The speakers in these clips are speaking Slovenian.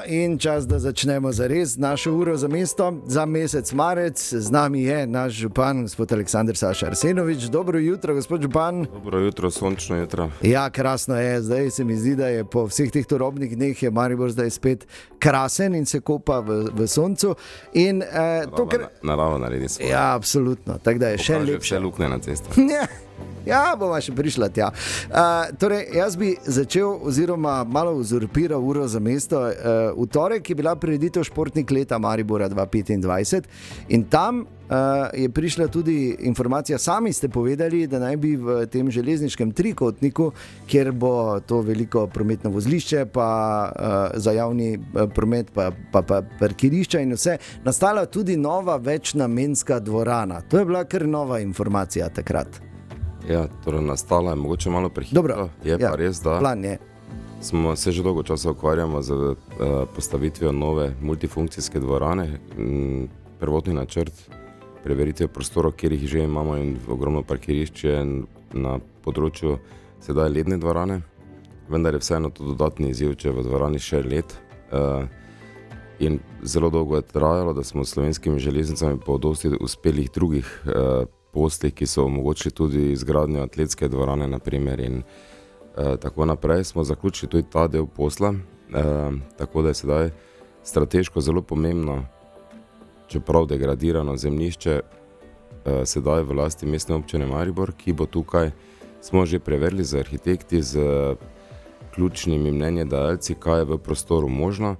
In čas, da začnemo zares našo uro za mesto, za mesec marec. Z nami je naš župan, gospod Aleksander Saša Arsenovič. Dobro jutro, gospod župan. Dobro jutro, sončno jutro. Ja, krasno je. Zdaj se mi zdi, da je po vseh teh turobnih dneh je Maribor zdaj spet krasen in se kopa v soncu. In, narava naredi svoje. Ja, absolutno. Tako da je še lepše. Vse lukne na cestah. Ja, bova še prišla tja. Torej, jaz bi začel oziroma malo uzurpiral uro za mesto. V torek je bila prireditev Športnik leta Maribora 2025 in tam je prišla tudi informacija, sami ste povedali, da naj bi v tem železniškem trikotniku, kjer bo to veliko prometno vozlišče, pa za javni promet, pa parkirišča in vse, nastala tudi nova večnamenska dvorana. To je bila kar nova informacija takrat. Ja, torej nastala je mogoče malo prehitro, je pa res, da smo se že dolgo časa ukvarjamo z postavitvijo nove multifunkcijske dvorane. Prvotni načrt preveritev prostorov, kjer jih že imamo in ogromno parkirišče na področju sedaj ledne dvorane, vendar je vseeno to dodatni izziv, če je v dvorani še led. In zelo dolgo je trajalo, da smo s Slovenskimi železnicami po dosti uspelih drugih poslih, ki so omogočili tudi izgradnjo atletske dvorane naprimer in tako naprej, smo zaključili tudi ta del posla, tako da je sedaj strateško zelo pomembno, čeprav degradirano zemljišče, sedaj v lasti mestne občine Maribor, ki bo tukaj, smo že preverili z arhitekti, z ključnimi mnenjedajalci, kaj je v prostoru možno.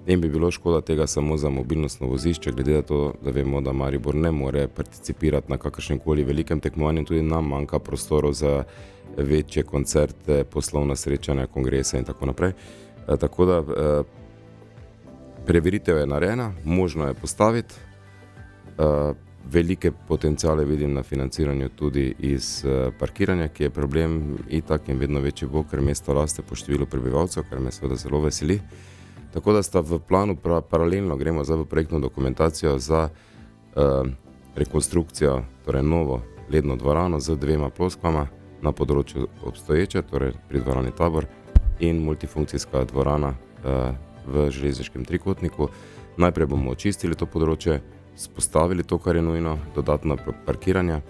In bi bilo škoda tega samo za mobilnostno vozišče, glede na to, da vemo, da Maribor ne more participirati na kakršnemkoli velikem tekmovanju, tudi nam manjka prostorov za večje koncerte, poslovna srečanja, kongrese in tako naprej. Tako da preveritev je narejena, možno je postaviti. Velike potenciale vidim na financiranju tudi iz parkiranja, ki je problem itak in vedno večji bo, ker mesto raste po številu prebivalcev, kar me seveda zelo veseli. Tako da sta v planu paralelno, gremo zdaj v projektno dokumentacijo za rekonstrukcijo, torej novo ledno dvorano z 2 ploskvama na področju obstoječe, torej pri dvorani Tabor, in multifunkcijska dvorana v železniškem trikotniku. Najprej bomo očistili to področje, spostavili to, kar je nujno, dodatno parkiranje,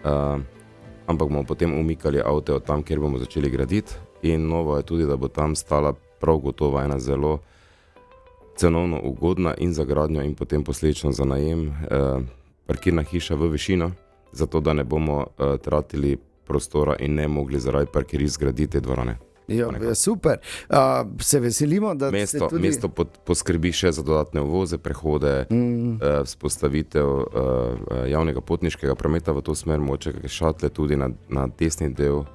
ampak bomo potem umikali avte od tam, kjer bomo začeli graditi, in novo je tudi, da bo tam stala prav gotovo ena zelo cenovno ugodna in za gradnjo in potem posledično za najem parkirna hiša v višino, zato da ne bomo tratili prostora in ne mogli zaradi parkirišč zgraditi dvorane. Ja, super. Se veselimo, da mesto poskrbi še za dodatne uvoze, prehode, vzpostavitev javnega potniškega prometa v to smer, moče šatle tudi na desni del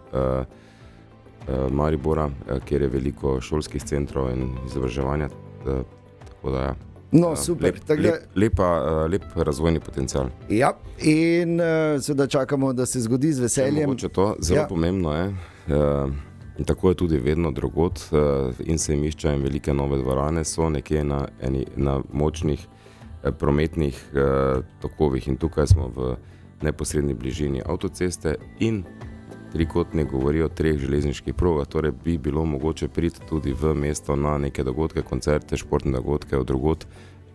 Maribora, kjer je veliko šolskih centrov in izobraževanja, tako da ja. No, super. Lep razvojni potencial. Ja, in seveda čakamo, da se zgodi z veseljem. Mogoče to, zelo pomembno je, in tako je tudi vedno drugod, in sejmišča in velike nove dvorane so nekje na močnih prometnih tokovih in tukaj smo v neposredni bližini avtoceste in trikotnik govori o 3 železniških progah, torej bi bilo mogoče priti tudi v mesto na neke dogodke, koncerte, športne dogodke od drugod,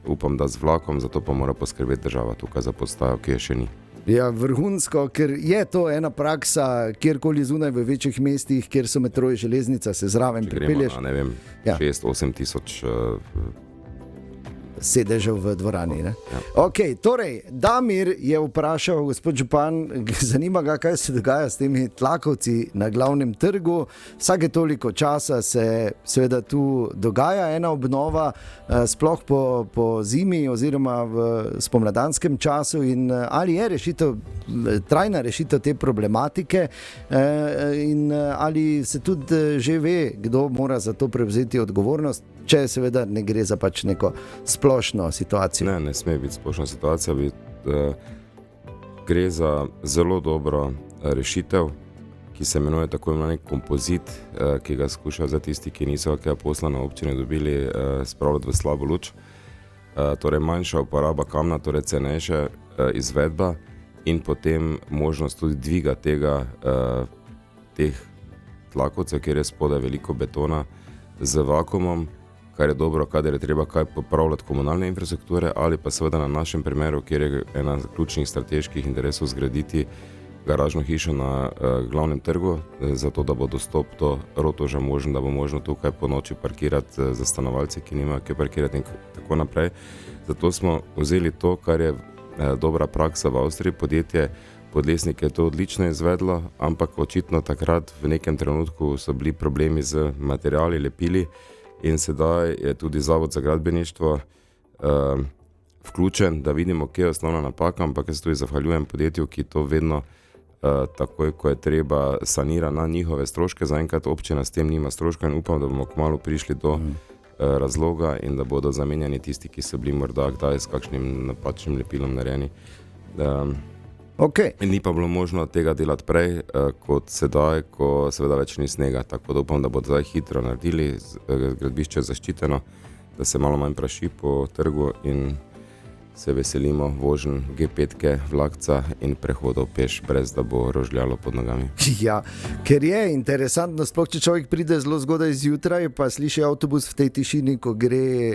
upam, da z vlakom, zato pa mora poskrbeti država tukaj za postajo, ki je še ni. Ja, vrhunsko, ker je to ena praksa, kjerkoli zunaj v večjih mestih, kjer so metroji, železnica, se zraven pripelješ. Če gremo na, ne vem, 6-8 tisoč sedežev v dvorani. Ne? Ja. Ok, torej, Damir je vprašal, gospod župan, zanima ga, kaj se dogaja s temi tlakovci na glavnem trgu. Vsake toliko časa se seveda tu dogaja ena obnova, sploh po zimi oziroma v spomladanskem času, in ali je trajna rešitev te problematike in ali se tudi že ve, kdo mora za to prevzeti odgovornost, če seveda ne gre za pač neko splošno situacijo. Ne sme biti splošna situacija, gre za zelo dobro rešitev, ki se imenuje tako imenovani kompozit, ki ga skušajo za tisti, ki niso kakega posla na občini dobili, spravljati v slabo luč. Torej manjša uporaba kamna, torej cenejša izvedba in potem možnost tudi dviga teh tlakovcev, kjer je spodaj veliko betona z vakuumom, kar je dobro, kadar je treba kaj popravljati komunalne infrastrukture, ali pa seveda na našem primeru, kjer je ena ključnih strateških interesov zgraditi garažno hišo na glavnem trgu, zato da bo dostop do Rotovža možen, da bo možno tukaj po noči parkirati za stanovalce, ki nimajo kje parkirati in tako naprej. Zato smo vzeli to, kar je dobra praksa v Avstriji, podjetje Podlesnik je to odlično izvedlo, ampak očitno takrat v nekem trenutku so bili problemi z materiali, lepili in sedaj je tudi Zavod za gradbeništvo vključen, da vidimo, kje je osnovna napaka, ampak jaz tudi zahvaljujem podjetju, ki to vedno takoj, ko je treba, sanira na njihove stroške. Zaenkrat občina s tem nima stroška in upam, da bomo kmalu prišli do razloga in da bodo zamenjani tisti, ki so bili morda kdaj s kakšnim napačnim lepilom narejeni. Okay. Ni pa bilo možno tega delati prej, kot sedaj, ko seveda več ni snega, tako da upam, da bodo zdaj hitro naredili, gradbišče zaščiteno, da se malo manj praši po trgu in se veselimo vožnj G5-ke, vlakca in prehodov peš, brez da bo rožljalo pod nogami. Ja, ker je interesantno, sploh če človek pride zelo zgodaj zjutraj, pa sliši avtobus v tej tišini, ko gre,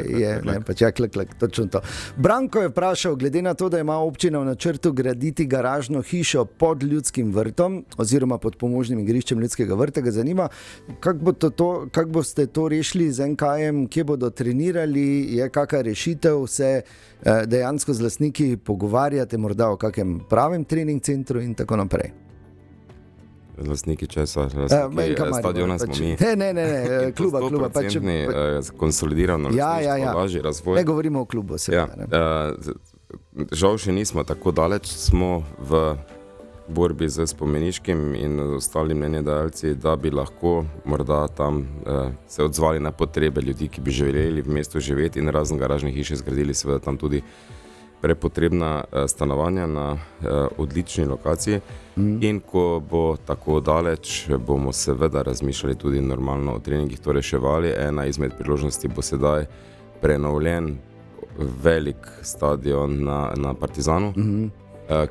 klek, točno to. Branko je vprašal, glede na to, da ima občina v načrtu graditi garažno hišo pod Ljudskim vrtom, oziroma pod pomožnim igriščem Ljudskega vrta, ga zanima, kako boste to rešili z NKM, kje bodo trenirali, je kakšna rešitev, se dejansko z lastniki pogovarjate morda o kakem pravem trening centru in tako naprej. Lastniki česa? Stadiona smo mi. Ne, kluba. 100% konsolidirano lažji razvoj. Ne govorimo o klubu, seveda. Žal še nismo tako daleč, smo v borbi z spomeniškim in ostalim mnenjedajalci, da bi lahko morda tam se odzvali na potrebe ljudi, ki bi želeli v mestu živeti in razen garažnih hiše zgradili seveda tam tudi prepotrebna stanovanja na odlični lokaciji. In ko bo tako daleč, bomo seveda razmišljali tudi normalno o treningih, to reševali. Ena izmed priložnosti bo sedaj prenovljen velik stadion na Partizanu,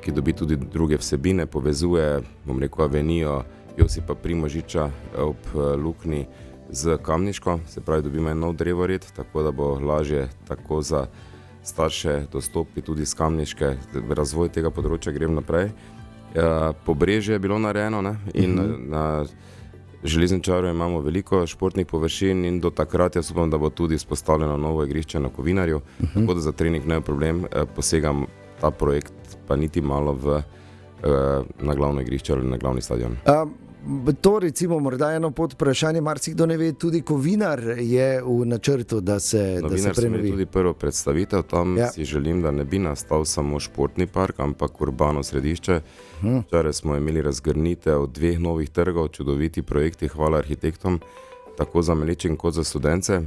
ki dobi tudi druge vsebine, povezuje, bom rekel, avenijo Josipa Primožiča ob Luknji z Kamniško, se pravi, dobimo en nov drevored, tako da bo lažje tako za starše dostopi tudi z Kamniške, razvoj tega področja gre naprej. Pobrežje je bilo narejeno, ne? In na Železničarju imamo veliko športnih površin in do takrat jaz upam, da bo tudi vzpostavljeno novo igrišče na Kovinarju, tako da za trening ne je problem, posegam ta projekt pa niti malo na glavno igrišče ali na glavni stadion. To recimo morda eno pod vprašanje, marsikdo ne ve, tudi Kovinar je v načrtu, da se Kovinar prenovi. Tudi prvo predstavitev, tam si želim, da ne bi nastal samo športni park, ampak urbano središče. Včeraj smo imeli razgrnitev 2 novih trgov, čudoviti projekti, hvala arhitektom, tako za Melečin kot za Studence.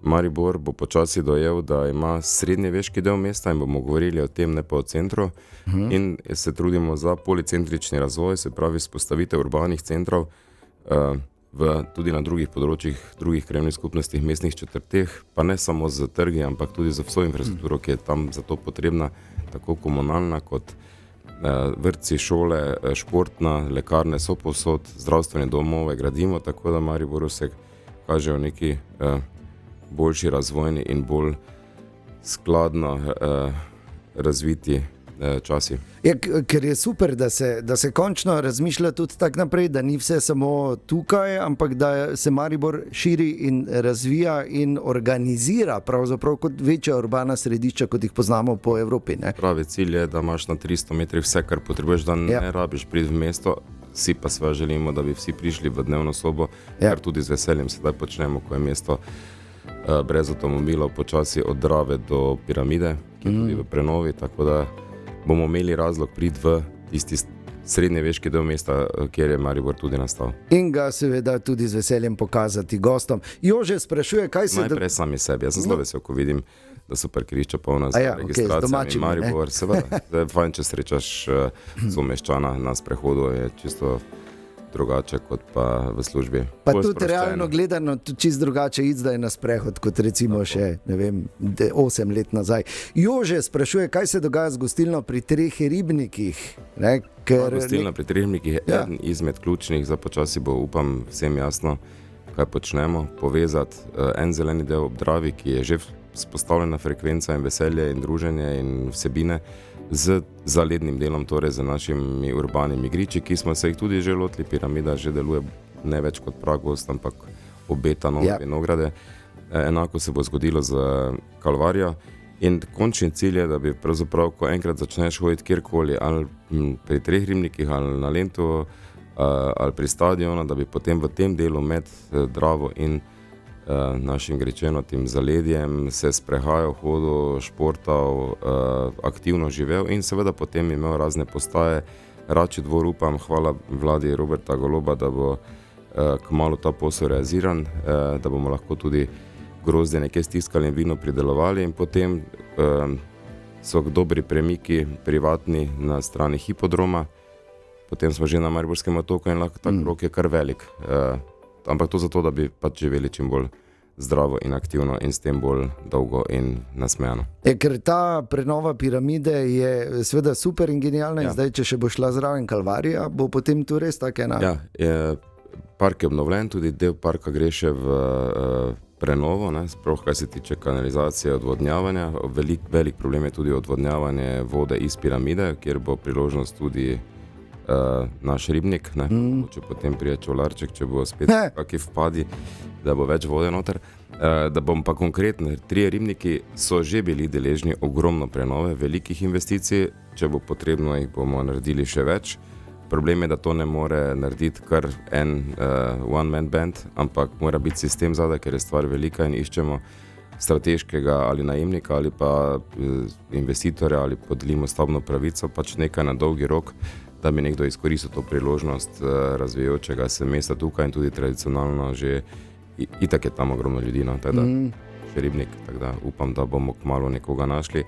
Maribor bo počasi dojel, da ima srednjeveški del mesta in bomo govorili o tem, ne pa o centru. In se trudimo za policentrični razvoj, se pravi spostavitev urbanih centrov tudi na drugih področjih, drugih krajevnih skupnostih, mestnih četrteh, pa ne samo z trgi, ampak tudi za vso infrastrukturo, ki je tam za to potrebna, tako komunalna kot vrtci, šole, športna, lekarne so povsod, zdravstvene domove gradimo, tako da Mariboru se kažejo neki boljši razvojni in bolj skladno razviti časi. Ker je super, da se končno razmišlja tudi tako naprej, da ni vse samo tukaj, ampak da se Maribor širi in razvija in organizira pravzaprav kot večja urbana središča, kot jih poznamo po Evropi. Ne? Pravi cilj je, da imaš na 300 metrih vse, kar potrebuješ, da ne rabiš priti v mesto. Vsi pa sve želimo, da bi vsi prišli v dnevno sobo, kar tudi z veseljem sedaj počnemo, ko je mesto brez avtomobilov počasi od Drave do Piramide, ki je tudi v prenovi, tako da bomo imeli razlog priti v tisti srednjeveški del mesta, kjer je Maribor tudi nastal. In ga seveda tudi z veseljem pokazati gostom. Jože sprašuje, kaj se... Najprej sami sebi, jaz sem zelo vesel, ko vidim, da so parkirišča polna z registracijami. Maribor, seveda, je fajn, če srečaš someščana na sprehodu, je čisto drugače kot pa v službi. Pa tudi realno gledano, čisto drugače iti zdaj na sprehod, kot recimo še, ne vem, 8 let nazaj. Jože sprašuje, kaj se dogaja z gostilno pri Treh ribnikih. Gostilna pri Treh ribnikih je eden izmed ključnih, za počasi bo, upam, vsem jasno, kaj počnemo, povezati en zeleni del ob Dravi, ki je že vzpostavljena frekvenca in veselje in druženje in vsebine, z zalednim delom, torej z našimi urbanimi igriči, ki smo se jih tudi že lotili. Piramida že deluje ne več kot pragost, ampak obeta nove vinograde. Enako se bo zgodilo z Kalvarijo. In končni cilj je, da bi pravzaprav, ko enkrat začneš hoditi kjerkoli, ali pri Treh ribnikih, ali na Lentu, ali pri stadionu, da bi potem v tem delu med Dravo in našim grečenotim zaledjem se sprehajal, hodil, športal, aktivno živel in seveda potem imel razne postaje. Račji dvor, upam, hvala vladi Roberta Goloba, da bo kmalu ta posel realiziran, da bomo lahko tudi grozdje nekaj stiskali in vino pridelovali, in potem so dobri premiki privatni na strani hipodroma, potem smo že na Mariborskem otoku in lahko ta krog je kar velik. Ampak to zato, da bi pač živeli čim bolj zdravo in aktivno in s tem bolj dolgo in nasmejano. Ker ta prenova piramide je seveda super in genialna, in zdaj, če še bo šla zraven Kalvarija, bo potem tu res tako ena. Ja, park je obnovljen, tudi del parka gre še v prenovo, sploh kar se tiče kanalizacije, odvodnjavanja. Velik problem je tudi odvodnjavanje vode iz piramide, kjer bo priložnost tudi naš ribnik, če potem prije čolarček, če bo spet kakšni vpadi, da bo več vode noter. Da bom pa konkretno, 3 ribniki so že bili deležni ogromno prenove, velikih investicij, če bo potrebno, jih bomo naredili še več. Problem je, da to ne more narediti kar en one-man band, ampak mora biti sistem zadaj, ker je stvar velika in iščemo strateškega ali najemnika ali pa investitorja ali podelimo stavbno pravico, pač nekaj na dolgi rok, da bi nekdo izkoristil to priložnost razvijajočega se mesta tukaj in tudi tradicionalno že itak je tam ogromno ljudi, teda še ribnik, tako da upam, da bomo kmalu nekoga našli.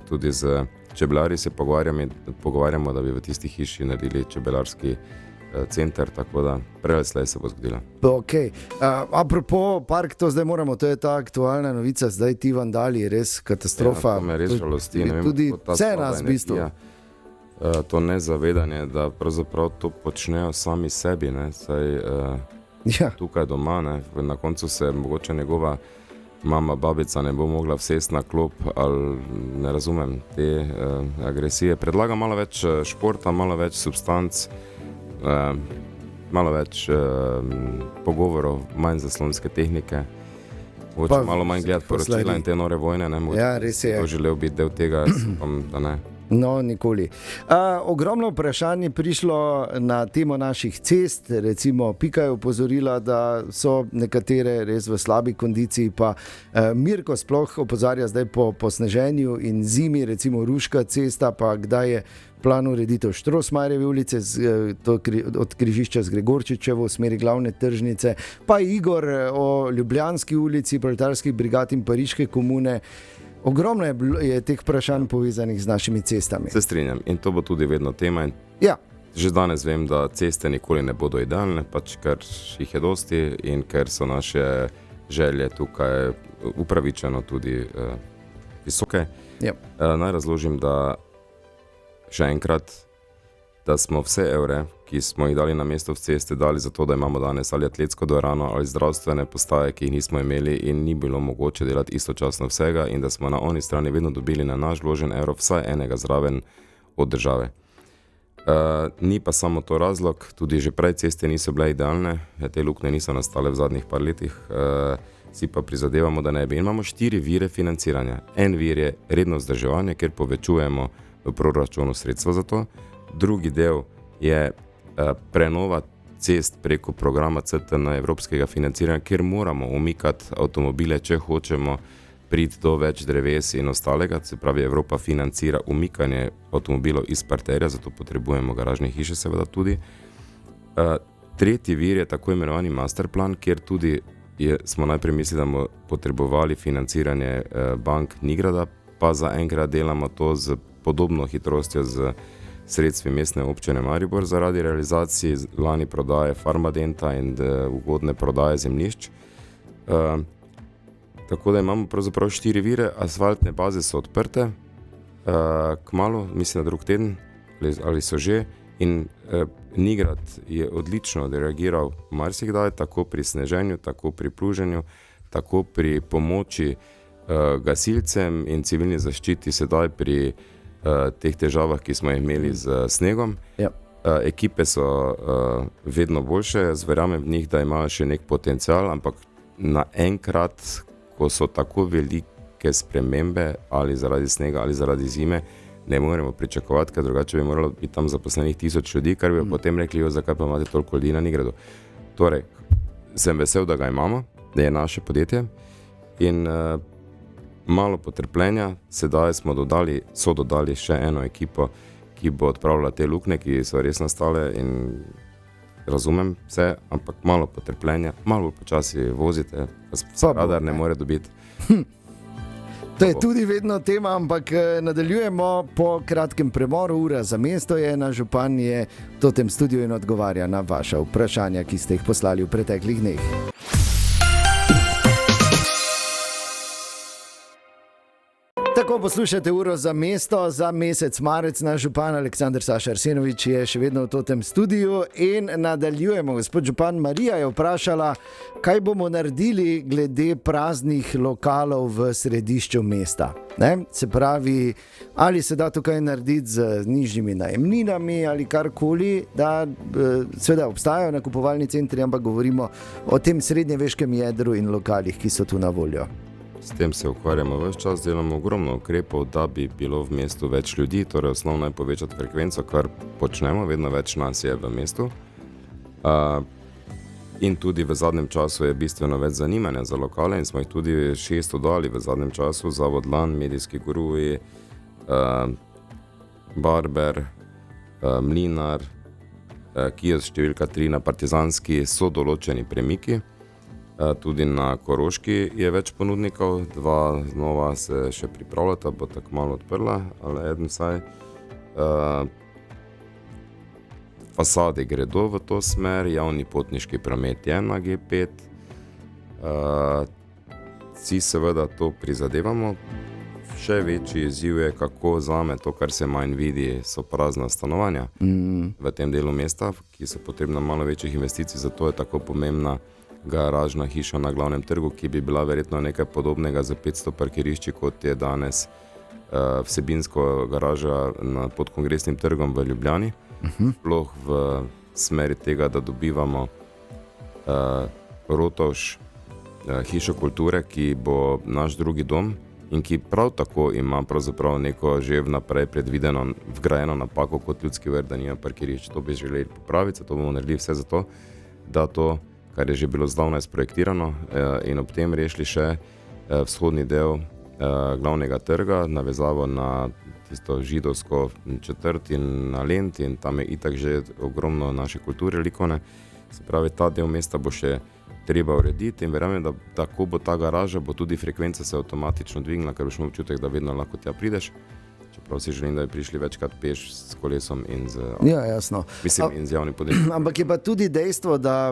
Tudi z čebelarji se pogovarjamo, da bi v tisti hiši naredili čebelarski center, tako da prelej se bo zgodilo. Okay. Apropo park, to zdaj moramo, to je ta aktualna novica, zdaj ti vandali, res katastrofa. Ja, to me res žalosti. Tudi vse nas v bistvu. To nezavedanje, da pravzaprav to počnejo sami sebi, saj tukaj doma, na koncu se mogoče njegova mama, babica ne bo mogla vsesti na klop, ali ne razumem te agresije. Predlagam malo več športa, malo več substanc, malo več pogovorov, manj zaslonske tehnike, malo manj gledati poročila in te nore vojne, res je. To želel biti del tega, da ne. No, nikoli. Ogromno vprašanje prišlo na temo naših cest, recimo Pika je opozorila, da so nekatere res v slabi kondiciji, pa Mirko sploh opozarja zdaj po sneženju in zimi, recimo Ruška cesta, pa kdaj je plan ureditev Štrosmajerjeve ulice od križišča z Gregorčičevo v smeri glavne tržnice, pa Igor o Ljubljanski ulici, proletarskih brigad in Pariške komune. Ogromno je teh vprašanj povezanih z našimi cestami. Se strinjam in to bo tudi vedno tema. Že danes vem, da ceste nikoli ne bodo idealne, pač ker jih je dosti in ker so naše želje tukaj upravičeno tudi visoke. Naj razložim, da še enkrat, da smo vse evre, ki smo jih dali na mesto v ceste, dali zato, da imamo danes ali atletsko dvorano ali zdravstvene postaje, ki jih nismo imeli in ni bilo mogoče delati istočasno vsega, in da smo na oni strani vedno dobili na naš vložen evro vsaj enega zraven od države. Ni pa samo to razlog, tudi že prej ceste niso bile idealne, te luknje niso nastale v zadnjih par letih, si pa prizadevamo, da ne bi. In imamo 4 vire financiranja. En vir je redno vzdrževanje, ker povečujemo v proračunu sredstva za to. Drugi del je prenova cest preko programa CTN evropskega financiranja, kjer moramo umikati avtomobile, če hočemo priti do več dreves in ostalega, se pravi Evropa financira umikanje avtomobilov iz parterja, zato potrebujemo garažne hiše seveda tudi. Tretji vir je tako imenovani masterplan, kjer tudi smo najprej mislili, da bomo potrebovali financiranje bank Nigrada, pa zaenkrat delamo to z podobno hitrostjo z sredstvi mestne občine Maribor zaradi realizacije lani prodaje Farmadenta in ugodne prodaje zemljišč. Tako da imamo pravzaprav 4 vire, asfaltne baze so odprte, kmalu, mislim na drug teden, ali so že, In Nigrad je odlično odreagiral marsikdaj, tako pri sneženju, tako pri pluženju, tako pri pomoči gasilcem in civilni zaščiti, sedaj pri teh težavah, ki smo jih imeli z snegom. Ja. Ekipe so vedno boljše, verjamem v njih, da imajo še nek potencial, ampak naenkrat, ko so tako velike spremembe, ali zaradi snega, ali zaradi zime, ne moremo pričakovati, ker drugače bi moralo biti tam zaposlenih 1000 ljudi, kar bi potem rekli, zakaj pa imate toliko ljudi na Nigradu. Torej, sem vesel, da ga imamo, da je naše podjetje in malo potrpljenja, sedaj so dodali še eno ekipo, ki bo odpravila te luknje, ki so res nastale in razumem vse, ampak malo potrpljenja, malo počasi vozite, radar ne more dobiti. To je tudi vedno tema, ampak nadaljujemo po kratkem premoru. Ura za mesto je, naš župan je v tem studiu in odgovarja na vaša vprašanja, ki ste jih poslali v preteklih dneh. Tako poslušate Uro za mesto za mesec marec. Naš župan Aleksander Saša Arsenovič je še vedno v tem studiu in nadaljujemo. Gospod župan, Marija je vprašala, kaj bomo naredili glede praznih lokalov v središču mesta. Ne? Se pravi, ali se da tukaj narediti z nižjimi najemninami ali karkoli, da seveda obstajajo nakupovalni centri, ampak govorimo o tem srednjeveškem jedru in lokalih, ki so tu na voljo. S tem se ukvarjamo ves čas, delamo ogromno ukrepov, da bi bilo v mestu več ljudi, torej osnovno je povečati frekvenco, kar počnemo, vedno več nas je v mestu. In tudi v zadnjem času je bistveno več zanimanja za lokale in smo jih tudi 6 dodali v zadnjem času, Zavod Lan, Medijski guruji, Barber, Mlinar, Kiosk številka 3 na Partizanski, so določeni premiki. Tudi na Koroški je več ponudnikov, 2 znova se še pripravljata, bo tako malo odprla, ali eden vsaj. Fasade gredo v to smer, javni potniški promet je na G5. Vsi seveda to prizadevamo. Še večji izziv je, kako zame to, kar se manj vidi, so prazna stanovanja v tem delu mesta, ki so potrebna malo večjih investicij, zato je tako pomembna garažna hiša na glavnem trgu, ki bi bila verjetno nekaj podobnega za 500 parkirišči, kot je danes vsebinsko garaža pod Kongresnim trgom v Ljubljani. Sploh v smeri tega, da dobivamo Rotovž, hišo kulture, ki bo naš drugi dom in ki prav tako ima pravzaprav neko že vnaprej predvideno, vgrajeno napako kot ljudski vrt, da nima parkirišč. To bi želeli popraviti, zato bomo naredili vse za to, da to, kar je že bilo zdavnaj sprojektirano in ob tem rešili še vzhodni del glavnega trga, navezavo na tisto židovsko četrt in na Lent in tam je itak že ogromno naše kulture likovne. Se pravi, ta del mesta bo še treba urediti in verjamem, da tako bo ta garaža, bo tudi frekvenca se avtomatično dvignila, ker boš imel občutek, da vedno lahko tja prideš. Čeprav si želim, da bi prišli večkrat peš s kolesom in z, in z javnim podjetjem. Ampak je pa tudi dejstvo, da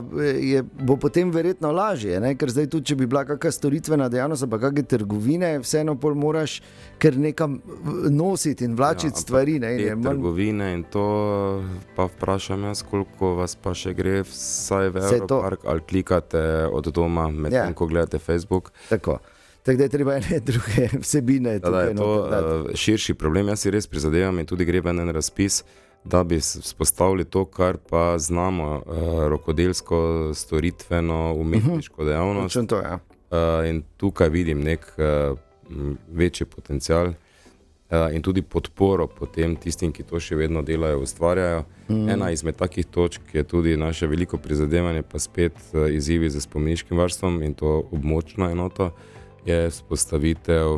bo potem verjetno lažje, ne? Ker zdaj tudi, če bi bila kakšna storitvena dejavnost, pa kakšne trgovine, vseeno pol moraš kar nekam nositi in vlačiti stvari. Ne? Trgovine in to pa vprašam jaz, koliko vas pa še gre vsaj v Europark ali klikate od doma, medtem ko gledate Facebook. Tako da je treba ene druge vsebine. Da je to širši problem, jaz si res prizadevam in tudi gre v en razpis, da bi vzpostavili to, kar pa znamo, rokodelsko, storitveno, umetniško dejavnost. To, ja. In tukaj vidim nek večji potencial in tudi podporo potem tistim, ki to še vedno delajo, ustvarjajo. Ena izmed takih točk je tudi naše veliko prizadevanje, pa spet izzivi za spomeniškim varstvom in to območno enoto, je vzpostavitev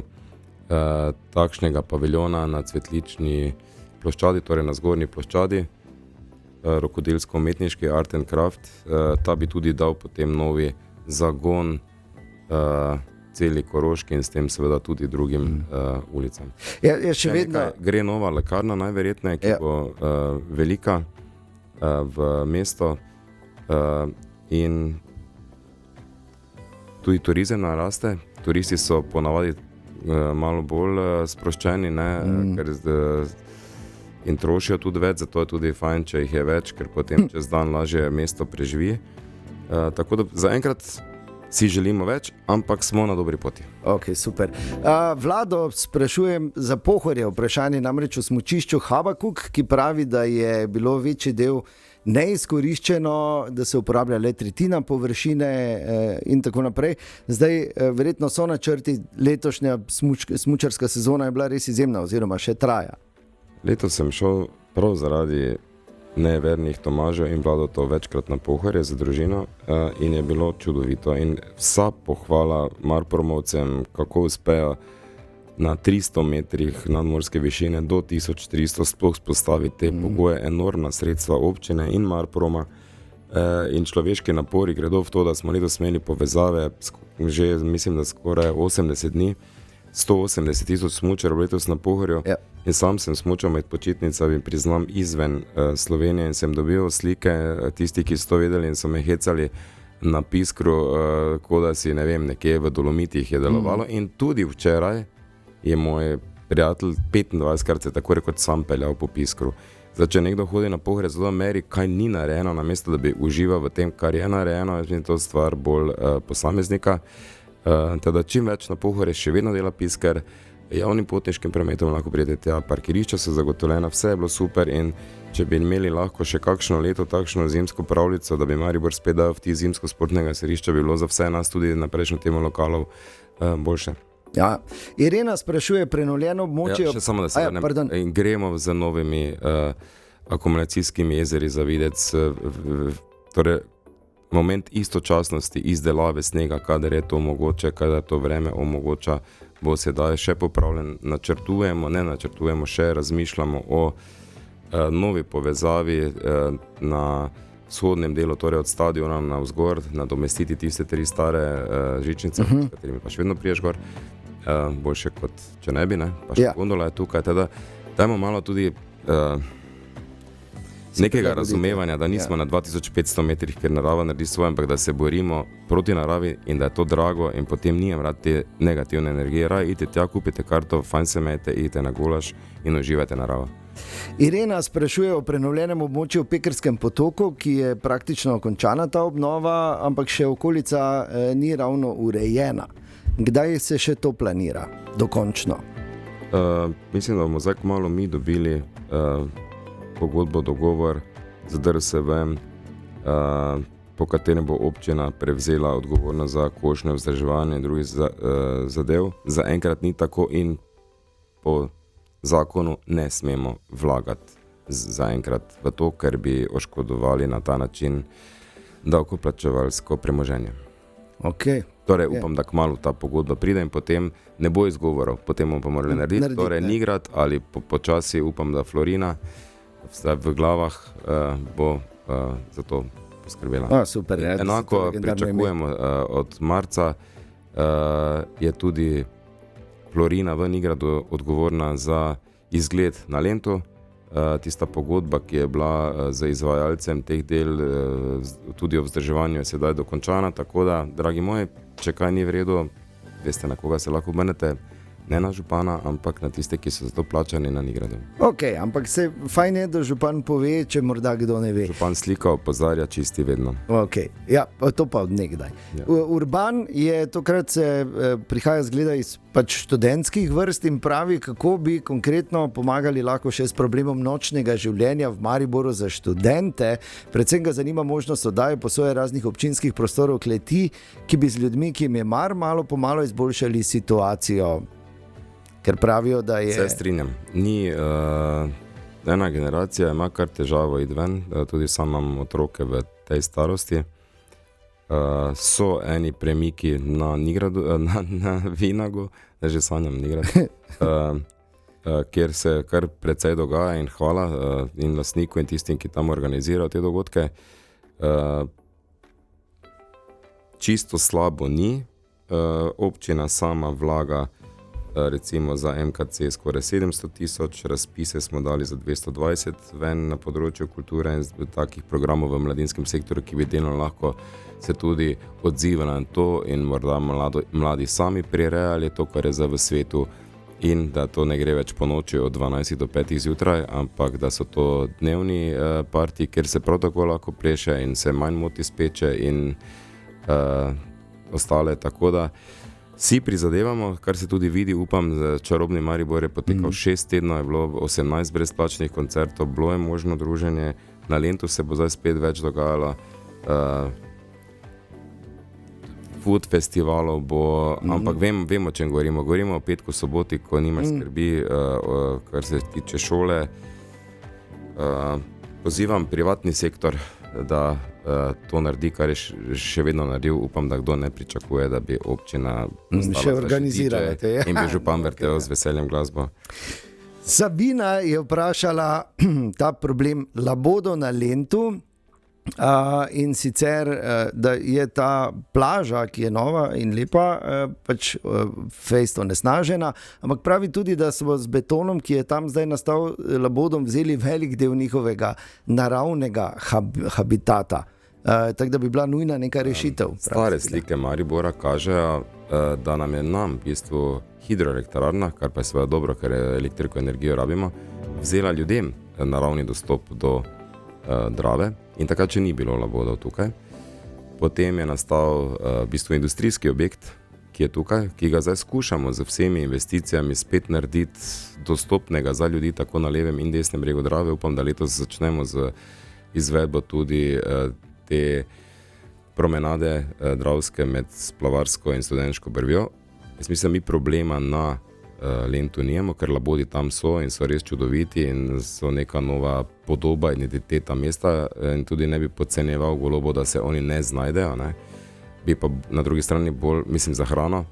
takšnega paviljona na Cvetlični ploščadi, torej na zgornji ploščadi, rokodelsko-umetniški Art and Craft. Ta bi tudi dal potem novi zagon celi Koroški in s tem seveda tudi drugim ulicam. Še vedno gre nova lekarna, najverjetneje, ki bo velika v mesto in tudi turizem naraste. Turisti so ponavadi malo bolj sproščeni, ker in trošijo tudi več, zato je tudi fajn, če jih je več, ker potem čez dan lažje mesto preživi. Tako da zaenkrat si želimo več, ampak smo na dobri poti. Ok, super. Vlado sprašujem za Pohorje vprašanje, namreč v smučišču Habakuk, ki pravi, da je bilo večji del neizkoriščeno, da se uporablja le tretjina površine in tako naprej. Zdaj, verjetno so načrti, letošnja smučarska sezona je bila res izjemna oziroma še traja. Letos sem šel prav zaradi nevernih Tomažev in Vlado to večkrat na Pohorje za družino in je bilo čudovito. In vsa pohvala Marpromovcem, kako uspejo na 300 metrih nadmorske višine do 1300 sploh spostaviti te pogoje, enormna sredstva občine in Marproma in človeški napori gredo v to, da smo letos imeli povezave že mislim, da skoraj 80 dni, 180,000 smučarjev letos na Pohorju. Ja. In sam sem smučal med počitnicami, priznam, izven Slovenije in sem dobil slike tisti, ki so to vedeli in so me hecali na Piskru, ko da si, ne vem, nekje v Dolomitih je delovalo. In tudi včeraj je moj prijatelj 25-krat se tako rekoč sam peljal po Piskru. Zdaj, če nekdo hodi na Pohorje, zato meri, kaj ni narejeno, namesto da bi užival v tem, kar je narejeno, je to stvar bolj posameznika. Teda čim več na Pohorje še vedno dela Pisker, javnim potniškim prometom lahko prijete tja, parkirišča so zagotovljena, vse je bilo super in če bi imeli lahko še kakšno leto takšno zimsko pravljico, da bi Maribor spet dal v ti zimsko sportnega središča, bi bilo za vse nas tudi na prejšnjo temo lokalov boljše. Ja. Irena sprašuje prenovljeno območje. Ja, še samo da se vrnem. In gremo z novimi akumulacijskimi jezeri za videc. Torej, moment istočasnosti izdelave snega, kadar je to mogoče, kadar to vreme omogoča, bo sedaj še popravljen. Ne načrtujemo še, razmišljamo o novi povezavi na vzhodnem delu, torej od stadiona na vzgor, nadomestiti tiste 3 stare žičnice, s katerimi pa še vedno priješ gor. Boljše kot če ne bi, ne? Pa še gondola je tukaj. Teda, dajmo malo tudi nekega razumevanja, da nismo na 2500 metrih, ker narava naredi svoje, ampak da se borimo proti naravi in da je to drago in potem nijem rad te negativne energije. Raj, idite tja, kupite karto, fajn se mete, idite na golaž in uživajte naravo. Irena sprašuje o prenovljenem območju v Pekerskem potoku, ki je praktično končana ta obnova, ampak še okolica ni ravno urejena. Kdaj se še to planira, dokončno? Mislim, da bomo zdaj kmalu mi dobili pogodbo, dogovor z DRSV, po katerem bo občina prevzela odgovornost za košnjo, vzdrževanje in drugih zadev. Zaenkrat ni tako in po zakonu ne smemo vlagati zaenkrat v to, ker bi oškodovali na ta način davkoplačevalsko premoženje. Okay. Torej, upam, da kmalu ta pogodba pride in potem ne bo izgovorov, potem bomo pa morali narediti. Torej, Nigrad ali počasi upam, da Florina v glavah bo za to poskrbela. Super, enako pričakujemo od marca, je tudi Florina v Nigradu odgovorna za izgled na Lentu. Tista pogodba, ki je bila z izvajalcem teh del, tudi o vzdrževanju, je sedaj dokončana, tako da, dragi moji, če kaj ni v redu, veste, na koga se lahko obrnete, ne na župana, ampak na tiste, ki so za to plačani na Nigradu. Ok, ampak se fajn je, da župan pove, če morda kdo ne ve. Župan slika opozarja, čisti vedno. Ok, ja, to pa od nekdaj. Ja. Urban je tokrat prihaja zgleda iz študentskih vrst in pravi, kako bi konkretno pomagali lahko še s problemom nočnega življenja v Mariboru za študente. Predvsem ga zanima možnost oddaje posoje raznih občinskih prostorov kleti, ki bi z ljudmi, ki jim je malo po malo izboljšali situacijo. Ker pravijo, da je... Se strinjam. Ena generacija ima kar težavo iti ven, tudi sam imam otroke v tej starosti. So eni premiki na Nigradu, na Vinagu, da že sanjam Nigrad, kjer se kar precej dogaja in hvala in lastniku in tistim, ki tam organizirajo te dogodke. Čisto slabo ni, občina sama vlaga recimo za MKC skoraj 700,000, razpise smo dali za 220 ven na področju kulture in takih programov v mladinskem sektorju, ki bi delno lahko se tudi odzivali na to in morda mladi sami prirejali to, kar je zdaj v svetu in da to ne gre več po noči od 12 do 5 zjutraj, ampak da so to dnevni parti, kjer se prav tako lahko pleše in se manj moti speče in ostale, tako da si prizadevamo, kar se tudi vidi, upam, da čarobni Maribor je potekal 6 tednov, je bilo 18 brezplačnih koncertov, bilo je možno druženje, na Lentu se bo zdaj spet več dogajalo, food festivalov bo, ampak vemo, o čem govorimo o petku, soboti, ko nimaš skrbi, kar se tiče šole. Pozivam privatni sektor, da to naredi, kar je še vedno naredil. Upam, da kdo ne pričakuje, da bi občina še organizirala te. In bi župan vrtel z veseljem glasbo. Sabina je vprašala ta problem Labodo na Lentu. In sicer, da je ta plaža, ki je nova in lepa, pač fejst onesnažena, ampak pravi tudi, da so z betonom, ki je tam zdaj nastal Labodom, vzeli velik del njihovega naravnega habitata. Tako da bi bila nujna neka rešitev. Stare slike Maribora kažejo, da nam je v bistvu hidroelektrarna, kar pa je seveda dobro, ker elektriko energijo rabimo, vzela ljudem naravni dostop do Drave in takrat, če ni bilo labodov tukaj. Potem je nastal v bistvu industrijski objekt, ki je tukaj, ki ga zdaj skušamo z vsemi investicijami spet narediti dostopnega za ljudi tako na levem in desnem bregu Drave. Upam, da letos začnemo z izvedbo tudi te promenade dravske med Splavarsko in Studenško brvjo. Jaz mislim, mi problema na Lentu nijemo, ker labodi tam so in so res čudoviti in so neka nova podoba, identiteta mesta in tudi ne bi podcenjeval Golobo, da se oni ne znajdejo, ne. Bi pa na drugi strani bolj, mislim, za hrano,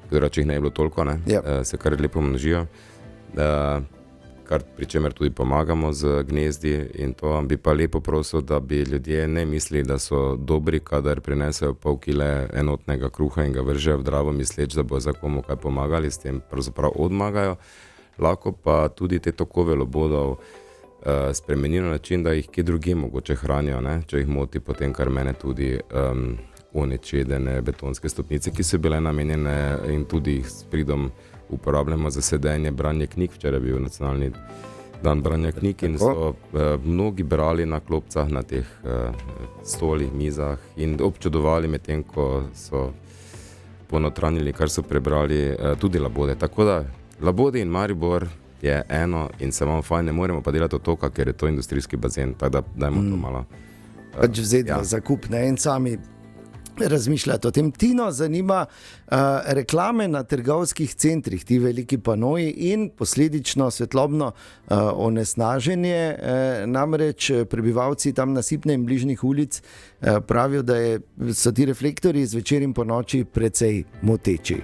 ker če jih ne je bilo toliko, ne, se kar lepo množijo, kar pri čemer tudi pomagamo z gnezdi in to, bi pa lepo prosil, da bi ljudje ne mislili, da so dobri, kadar prinesejo pol kile enotnega kruha in ga vržejo v Dravo, misleč, da bo za komu kaj pomagali, s tem pravzaprav odmagajo. Lahko pa tudi te tokove labodov spremenijo na način, da jih kje drugje mogoče hranijo, ne? Če jih moti potem, kar mene tudi onečedene betonske stopnice, ki so bile namenjene in tudi jih s pridom uporabljamo za sedenje, branje knjig. Včeraj je bil nacionalni dan branja knjig in so mnogi brali na klopcah, na teh stolih, mizah in občudovali med tem, ko so ponotranjili, kar so prebrali, tudi labode. Tako da Labodi in Maribor je eno in se imamo fajn, ne moremo pa delati otoka, ker je to industrijski bazen, tako da dajmo to malo. Pač vzeti zakup, ne, in sami razmišljati o tem. Tino zanima reklame na trgovskih centrih, ti veliki panoji in posledično svetlobno onesnaženje. Namreč prebivalci tam Nasipne in bližnjih ulic pravijo, da so ti reflektorji zvečer in po noči precej moteči.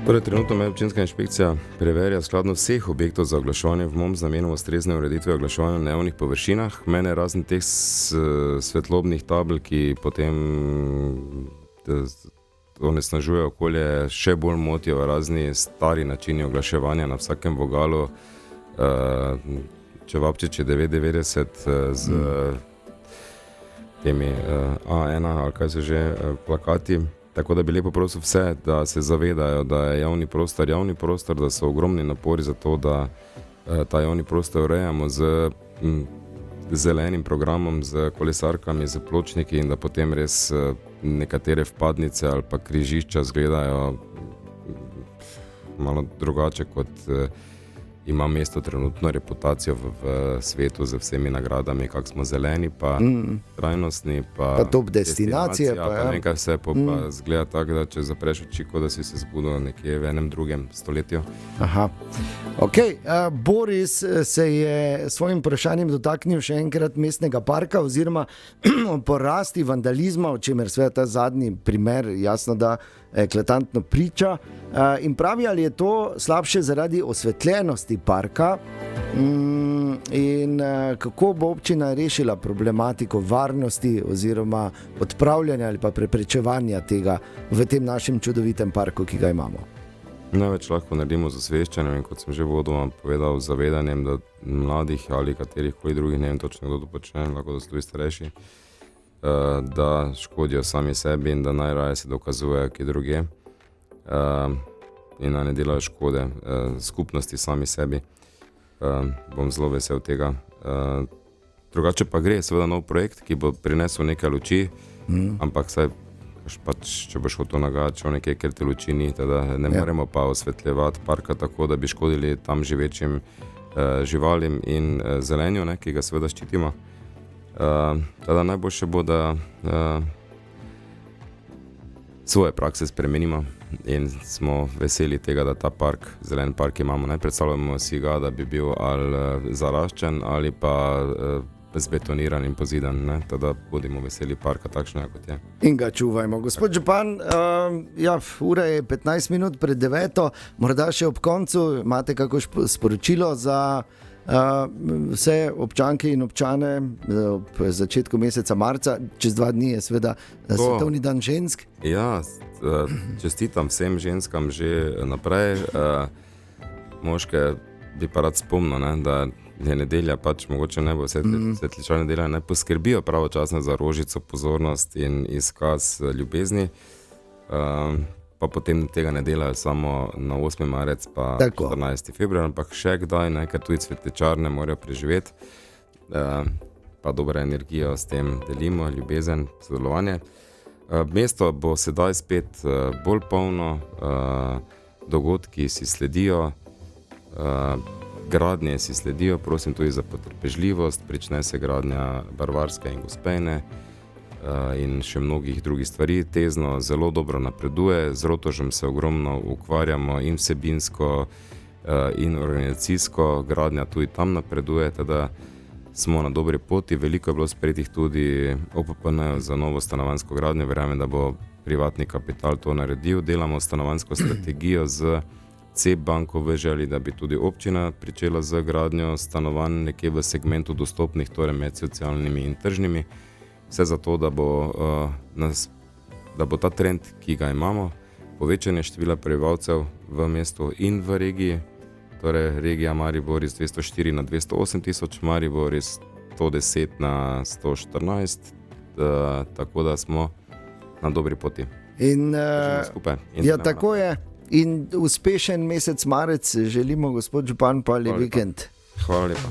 Torej, trenutno me občinska inšpekcija preverja skladno vseh objektov za oglaševanje v MOM z namenom ustrezne ureditve oglaševanja na javnih površinah. Mene razen teh svetlobnih tabel, ki potem onesnažujejo okolje, še bolj motijo razni stari načini oglaševanja na vsakem vogalu. Čevapčič je 990 z temi A1 ali kaj so že plakati. Tako da bi lepo prosil vse, da se zavedajo, da je javni prostor, da so ogromni napori za to, da ta javni prostor urejamo z zelenim programom, z kolesarkami, z pločniki in da potem res nekatere vpadnice ali pa križišča izgledajo malo drugače, kot ima mesto trenutno reputacijo v svetu z vsemi nagradami, kak smo zeleni, pa trajnostni, pa top destinacije, pa nekaj vse, pa zgleda tako, da če zapreš oči, kot da si se zbudil nekje v enem drugem stoletju. Aha. Ok, Boris se je svojim vprašanjem dotaknil še enkrat mestnega parka oziroma porasti vandalizma, o čemer sveta ta zadnji primer jasno da eklatantno priča, in pravi, ali je to slabše zaradi osvetljenosti parka in kako bo občina rešila problematiko varnosti oziroma odpravljanja ali pa preprečevanja tega v tem našem čudovitem parku, ki ga imamo. Največ lahko naredimo z osveščanjem in kot sem že vodoma povedal, z zavedanjem, da mladih ali katerihkoli drugih, ne vem točno, kdo to počne, lahko da so tudi starejši, da škodijo sami sebi in da najraje se dokazujejo kje drugje. in ne delajo škode skupnosti sami sebi. Bom zelo vesel tega. Drugače pa gre seveda nov projekt, ki bo prinesel nekaj luči, ampak saj če boš hotel nagajati o nekaj, ker te luči ni, teda ne moremo pa osvetljevati parka tako, da bi škodili tam živečim živalim in zelenju, ne, ki ga seveda ščitimo. Teda najboljše bo, da svoje prakse spremenimo in smo veseli tega, da ta park, zelen park imamo. Ne predstavljamo si ga, da bi bil ali zaraščen ali pa zbetoniran in pozidan, ne? Teda bodimo veseli parka takšnega, kot je. In ga čuvajmo. Gospod župan, ura je 15 minut pred 9, morda še ob koncu imate kako sporočilo za vse občanke in občane ob začetku meseca marca, čez 2 dni je seveda Svetovni dan žensk. Ja, čestitam vsem ženskam že naprej. Moške bi pa rad spomnil, ne, da je nedelja, pač mogoče ne bo svetlična nedelja, ne poskrbijo pravočasno za rožico, pozornost in izkaz ljubezni, pa potem tega ne delajo samo na 8. marec pa 14. februar, ampak še kdaj, ne, ker tudi svetličarne morajo preživeti, pa dobra energija s tem delimo, ljubezen, sodelovanje. Mesto bo sedaj spet bolj polno, dogodki si sledijo, gradnje si sledijo, prosim tudi za potrpežljivost, prične se gradnja Barvarske in Gospejne in še mnogih drugih stvari. Tezno zelo dobro napreduje, z Rotožem se ogromno ukvarjamo in vsebinsko in organizacijsko, gradnja tudi tam napreduje, teda smo na dobri poti, veliko je bilo sprejetih tudi OPPN za novo stanovanjsko gradnjo, verjamem, da bo privatni kapital to naredil, delamo stanovanjsko strategijo z CEB banko v želji, da bi tudi občina pričela z gradnjo stanovanj nekje v segmentu dostopnih, torej med socialnimi in tržnimi. Vse zato, da bo ta trend, ki ga imamo, povečanje števila prebivalcev v mestu in v regiji, torej regija Maribor iz 204 na 208 tisoč, Maribor iz 110 na 114, tako da smo na dobri poti. In, skupaj. Ja, tako je. In uspešen mesec marec želimo, gospod župan, pa lep vikend. Hvala lepa.